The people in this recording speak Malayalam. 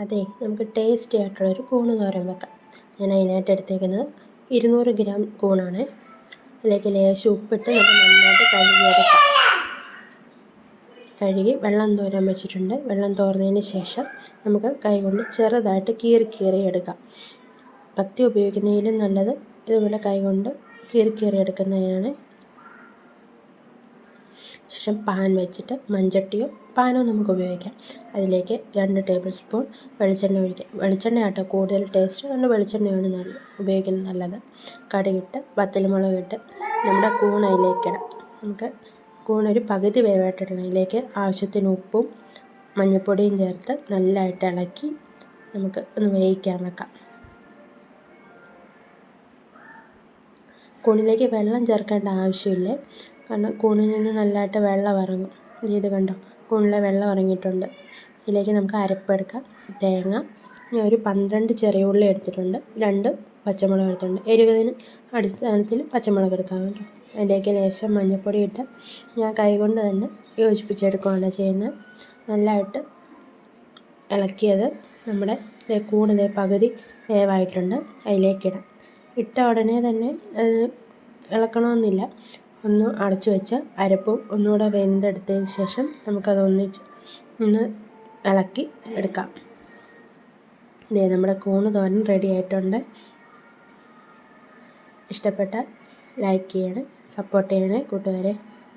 അതെ, നമുക്ക് ടേസ്റ്റി ആയിട്ടുള്ളൊരു കൂണ് തോരൻ വെക്കാം. ഞാൻ അതിനായിട്ട് എടുത്തേക്കുന്നത് 200 ഗ്രാം കൂണാണ്. അതിലേക്ക് ലേശം ഉപ്പിട്ട് നമുക്ക് നന്നായിട്ട് കഴുകിയെടുക്കാം. കഴുകി വെള്ളം തോരാൻ വെച്ചിട്ടുണ്ട്. വെള്ളം തോർന്നതിന് ശേഷം നമുക്ക് കൈകൊണ്ട് ചെറുതായിട്ട് കീറി എടുക്കാം. കത്തി ഉപയോഗിക്കുന്നതിലും നല്ലത് ഇതുപോലെ കൈകൊണ്ട് കീറി എടുക്കുന്നതിനാണ്. ശേഷം പാൻ വെച്ചിട്ട് മൺചട്ടിയോ പാനോ നമുക്ക് ഉപയോഗിക്കാം. അതിലേക്ക് 2 ടേബിൾ സ്പൂൺ വെളിച്ചെണ്ണ ഒഴിക്കാം. വെളിച്ചെണ്ണ ആട്ടോ കൂടുതൽ ടേസ്റ്റ്, അതുകൊണ്ട് വെളിച്ചെണ്ണയാണ് ഉപയോഗിക്കുന്നത് നല്ലത്. കടുകിട്ട് വറ്റൽമുളകിട്ട് നമ്മുടെ കൂൺ അതിലേക്കിടാം. നമുക്ക് കൂണൊരു പകുതി വേവായിട്ടിടണം. അതിലേക്ക് ആവശ്യത്തിന് ഉപ്പും മഞ്ഞൾപ്പൊടിയും ചേർത്ത് നല്ലതായിട്ട് ഇളക്കി നമുക്ക് ഒന്ന് വേവിക്കാൻ വെക്കാം. കൂണിലേക്ക് വെള്ളം ചേർക്കേണ്ട ആവശ്യമില്ല, കാരണം കൂണിൽ നിന്ന് നല്ലതായിട്ട് വെള്ളം ഇറങ്ങും. ഇത് കണ്ടോ, കൂണിലെ വെള്ളം ഇറങ്ങിയിട്ടുണ്ട്. ഇതിലേക്ക് നമുക്ക് അരപ്പെടുക്കാം. തേങ്ങ, ഞാൻ ഒരു 12 ചെറിയ ഉള്ളി എടുത്തിട്ടുണ്ട്, 2 പച്ചമുളക് എടുത്തിട്ടുണ്ട്. എരിവിന് അടിസ്ഥാനത്തിൽ പച്ചമുളക് എടുക്കാം കേട്ടോ. അതിലേക്ക് ലേശം മഞ്ഞൾപ്പൊടി ഇട്ട് ഞാൻ കൈകൊണ്ട് തന്നെ യോജിപ്പിച്ചെടുക്കുകയാണ് ചെയ്യുന്നത്. നല്ലതായിട്ട് ഇളക്കിയത് നമ്മുടെ കൂണിലെ പകുതി വേവായിട്ടുണ്ട്. അതിലേക്കിടാം. ഇട്ട ഉടനെ തന്നെ അത് ഇളക്കണമെന്നില്ല. ഒന്ന് അടച്ചു വെച്ച് അരപ്പും ഒന്നുകൂടെ വെന്തെടുത്തതിന് ശേഷം ഒന്ന് ഇളക്കി എടുക്കാം. നമ്മുടെ കൂണ് തോരൻ റെഡി ആയിട്ടുണ്ട്. ഇഷ്ടപ്പെട്ടാൽ ലൈക്ക് ചെയ്യണേ, സപ്പോർട്ട് ചെയ്യണേ കൂട്ടുകാരെ.